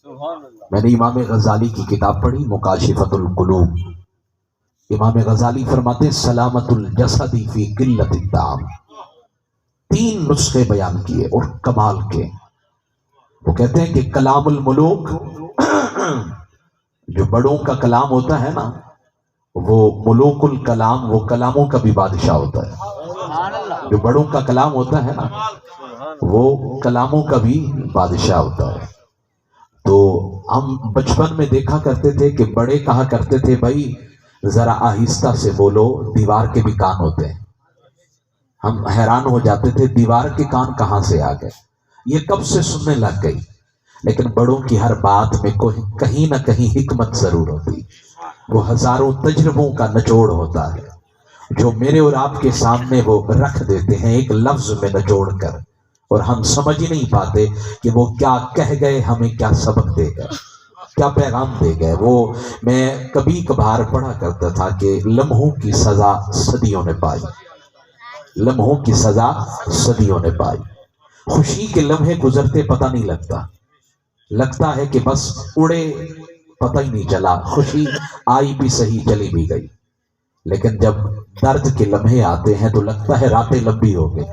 میں نے امام غزالی کی کتاب پڑھی مکاشفۃ القلوب. امام غزالی فرماتے ہیں سلامت الجسد فی قلت الطعام. 3 نسخے بیان کیے اور کمال کے. وہ کہتے ہیں کہ کلام الملوک جو بڑوں کا کلام ہوتا ہے نا، وہ ملوک الکلام، وہ کلاموں کا بھی بادشاہ ہوتا ہے. جو بڑوں کا کلام ہوتا ہے نا، وہ کلاموں کا بھی بادشاہ ہوتا ہے. تو ہم بچپن میں دیکھا کرتے تھے کہ بڑے کہا کرتے تھے بھائی ذرا آہستہ سے بولو، دیوار کے بھی کان ہوتے ہیں. ہم حیران ہو جاتے تھے دیوار کے کان کہاں سے آ گئے، یہ کب سے سننے لگ گئی. لیکن بڑوں کی ہر بات میں کہیں نہ کہیں حکمت ضرور ہوتی. وہ ہزاروں تجربوں کا نچوڑ ہوتا ہے جو میرے اور آپ کے سامنے وہ رکھ دیتے ہیں ایک لفظ میں نچوڑ کر، اور ہم سمجھ ہی نہیں پاتے کہ وہ کیا کہہ گئے، ہمیں کیا سبق دے گئے، کیا پیغام دے گئے. وہ میں کبھی کبھار پڑھا کرتا تھا کہ لمحوں کی سزا صدیوں نے پائی، لمحوں کی سزا صدیوں نے پائی. خوشی کے لمحے گزرتے پتہ نہیں لگتا، لگتا ہے کہ بس اڑے، پتہ ہی نہیں چلا. خوشی آئی بھی صحیح، چلی بھی گئی. لیکن جب درد کے لمحے آتے ہیں تو لگتا ہے راتیں لمبی ہو گئی،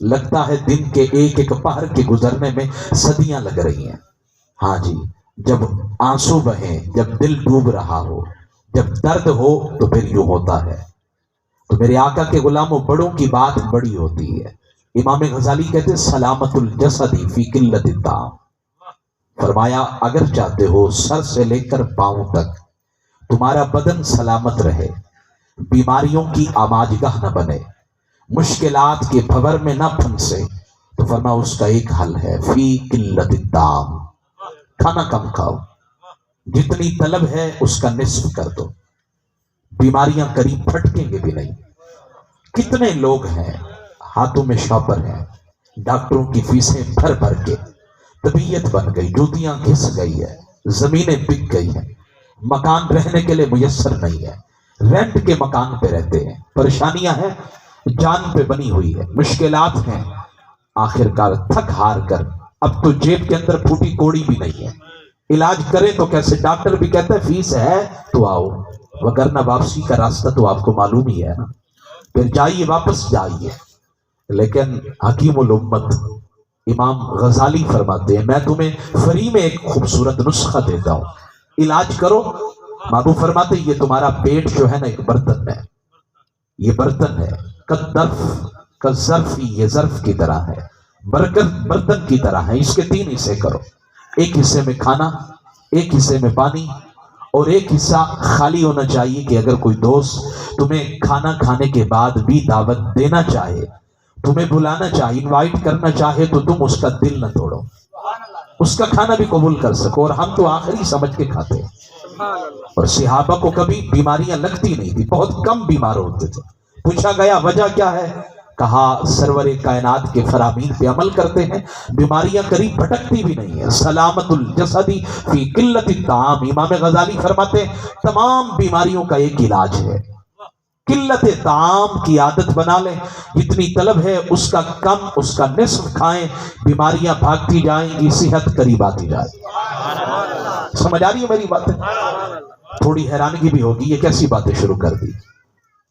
لگتا ہے دن کے ایک ایک پہر کے گزرنے میں صدیاں لگ رہی ہیں. ہاں جی، جب آنسو بہیں، جب دل ڈوب رہا ہو، جب درد ہو تو پھر یوں ہوتا ہے. تو میرے آقا کے غلاموں، بڑوں کی بات بڑی ہوتی ہے. امام غزالی کہتے ہیں سلامت الجسد فی قلت الطعام. فرمایا اگر چاہتے ہو سر سے لے کر پاؤں تک تمہارا بدن سلامت رہے، بیماریوں کی آماجگاہ نہ بنے، مشکلات کے بھور میں نہ پھنسے، تو فرمایا اس کا ایک حل ہے فی قلت الطعام. کھانا کم کھاؤ، جتنی طلب ہے اس کا نصف کر دو، بیماریاں قریب پھٹکیں گے بھی نہیں. کتنے لوگ ہیں ہاتھوں میں شاپر ہیں، ڈاکٹروں کی فیسیں بھر بھر کے، طبیعت بن گئی، جوتیاں گھس گئی ہے، زمینیں بک گئی ہیں، مکان رہنے کے لیے میسر نہیں ہے، رینٹ کے مکان پہ رہتے ہیں، پریشانیاں ہیں جان پہ بنی ہوئی ہے، مشکلات ہیں. آخرکار تھک ہار کر اب تو جیب کے اندر پھوٹی کوڑی بھی نہیں ہے، علاج کرے تو کیسے. ڈاکٹر بھی کہتا ہے فیس ہے تو آؤ، وگرنہ واپسی کا راستہ تو آپ کو معلوم ہی ہے نا، پھر جائیے، واپس جائیے. لیکن حکیم الامت امام غزالی فرماتے ہیں میں تمہیں فری میں ایک خوبصورت نسخہ دیتا ہوں، علاج کرو. محبوب فرماتے ہیں یہ تمہارا پیٹ جو ہے نا ایک برتن ہے، یہ برتن ہے، کظرفی، یہ ظرف کی طرح ہے، برکت برتن کی طرح ہے. اس کے 3 حصے کرو، ایک حصے میں کھانا، ایک حصے میں پانی، اور ایک حصہ خالی ہونا چاہیے کہ اگر کوئی دوست تمہیں کھانا کھانے کے بعد بھی دعوت دینا چاہے، تمہیں بلانا چاہے، انوائٹ کرنا چاہے، تو تم اس کا دل نہ توڑو، اس کا کھانا بھی قبول کر سکو. اور ہم تو آخری سمجھ کے کھاتے ہیں. اور صحابہ کو کبھی بیماریاں لگتی نہیں تھی، بہت کم بیمار ہوتے تھے. پوچھا گیا وجہ کیا ہے، کہا سرور کائنات کے فرامین پہ عمل کرتے ہیں، بیماریاں قریب بھٹکتی بھی نہیں ہیں. سلامت الجسد فی قلت الطعام. امام غزالی فرماتے ہیں تمام بیماریوں کا ایک علاج ہے، قلت طعام کی عادت بنا لیں. جتنی طلب ہے اس کا کم، اس کا نصف کھائیں، بیماریاں بھاگتی جائیں گی، صحت قریب آتی جائے گی. سمجھ آ رہی ہے میری باتیں؟ تھوڑی حیرانگی بھی ہوگی یہ کیسی باتیں شروع کر دی.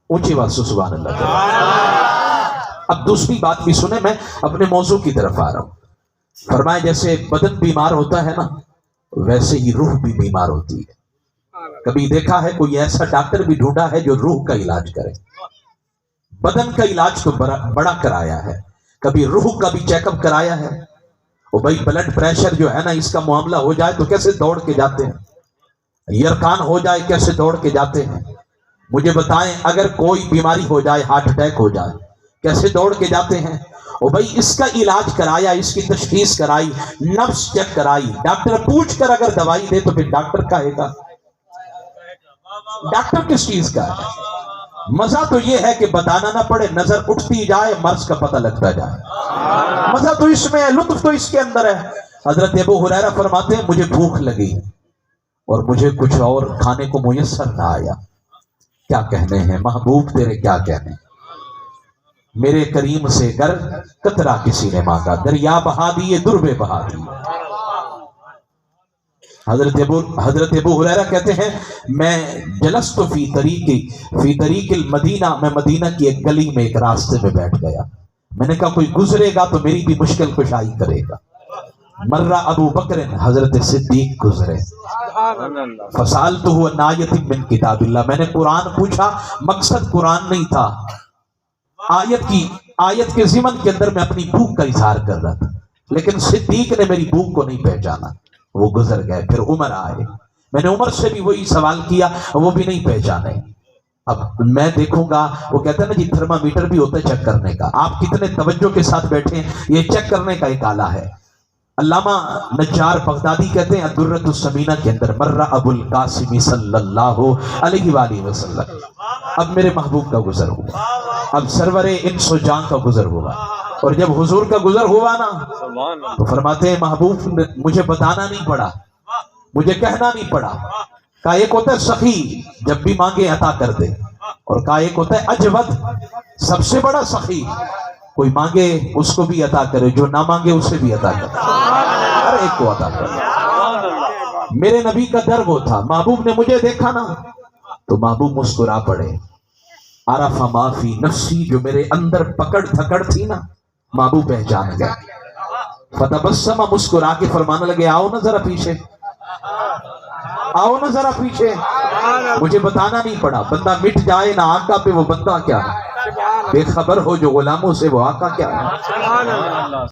اونچی بات سے سبحان اللہ. اب دوسری بات بھی سنیں، میں اپنے موضوع کی طرف آ رہا ہوں. فرمایا جیسے بدن بیمار ہوتا ہے نا، ویسے ہی روح بھی بیمار ہوتی ہے. کبھی دیکھا ہے کوئی ایسا ڈاکٹر بھی ڈھونڈا ہے جو روح کا علاج کرے؟ بدن کا علاج تو بڑا کرایا ہے، کبھی روح کا بھی چیک اپ کرایا ہے؟ وہ بھائی بلڈ پریشر جو ہے نا، اس کا معاملہ ہو جائے تو کیسے دوڑ کے جاتے ہیں، یرکان ہو جائے کیسے دوڑ کے جاتے ہیں. مجھے بتائیں اگر کوئی بیماری ہو جائے، ہارٹ اٹیک ہو جائے، کیسے دوڑ کے جاتے ہیں. اور بھائی اس کا علاج کرایا، اس کی تشخیص کرائی، نبض چیک کرائی، ڈاکٹر پوچھ کر اگر دوائی دے تو پھر ڈاکٹر کہے گا. ڈاکٹر کس چیز کا ہے؟ مزہ تو یہ ہے کہ بتانا نہ پڑے، نظر اٹھتی جائے، مرض کا پتہ لگتا جائے. مزہ تو اس میں ہے، لطف تو اس کے اندر ہے. حضرت ابو ہریرہ فرماتے ہیں مجھے بھوک لگی اور مجھے کچھ اور کھانے کو میسر نہ آیا. کیا کہنے ہیں محبوب تیرے، کیا کہنے ہیں. میرے کریم سے گر قطرہ کسی نے مانگا، دریا بہا دیے، دربے بہا دیے. حضرت ابو ہریرہ کہتے ہیں میں جلست فی طریق المدینہ، میں مدینہ کی ایک گلی میں ایک راستے میں بیٹھ گیا، میں نے کہا کوئی گزرے گا تو میری بھی مشکل کشائی کرے گا۔ مرہ ابو بکر، حضرت صدیق گزرے، فسألتہ عن آیۃ من کتاب اللہ، میں نے قرآن پوچھا، مقصد قرآن نہیں تھا، آیت کے ضمن کے اندر میں اپنی بھوک کا اظہار کر رہا تھا، لیکن صدیق نے میری بھوک کو نہیں پہچانا، وہ گزر گئے۔ پھر عمر آئے، میں نے عمر سے بھی وہی سوال کیا، وہ بھی نہیں پہچانے۔ اب میں دیکھوں گا، وہ کہتا ہے نا جی تھرمامیٹر بھی ہوتا ہے چیک کرنے کا، آپ کتنے توجہ کے ساتھ بیٹھے ہیں، یہ چیک کرنے کا ایک آلہ ہے۔ علامہ نجار بغدادی کہتے ہیں الدرۃ الثمینہ کے اندر مرہ ابو القاسم صلی اللہ علیہ وآلہ وسلم، اب میرے محبوب کا گزر ہوا، اب سرور انس و جان کا گزر ہوا، اور جب حضور کا گزر ہوا نا تو فرماتے ہیں محبوب مجھے بتانا نہیں پڑا، مجھے کہنا نہیں پڑا، کا ایک ہوتا ہے سخی جب بھی مانگے عطا کر دے، اور کا ایک ہوتا ہے اجود سب سے بڑا سخی، کوئی مانگے اس کو بھی عطا کرے، جو نہ مانگے اسے بھی عطا کرے، ہر ایک کو عطا کرے۔ میرے نبی کا در وہ تھا، محبوب نے مجھے دیکھا نا تو محبوب مسکرا پڑے، عرف ما فی نفسی، جو میرے اندر پکڑ دھکڑ تھی نا محبوب پہچان گئے، فتبسم، مسکرا کے فرمانے لگے آؤ نا ذرا پیچھے، آؤ نا ذرا پیچھے، مجھے بتانا نہیں پڑا، بندہ مٹ جائے نا آقا پہ وہ بندہ کیا ہے، بے خبر ہو جو غلاموں سے وہ آقا کیا ہے۔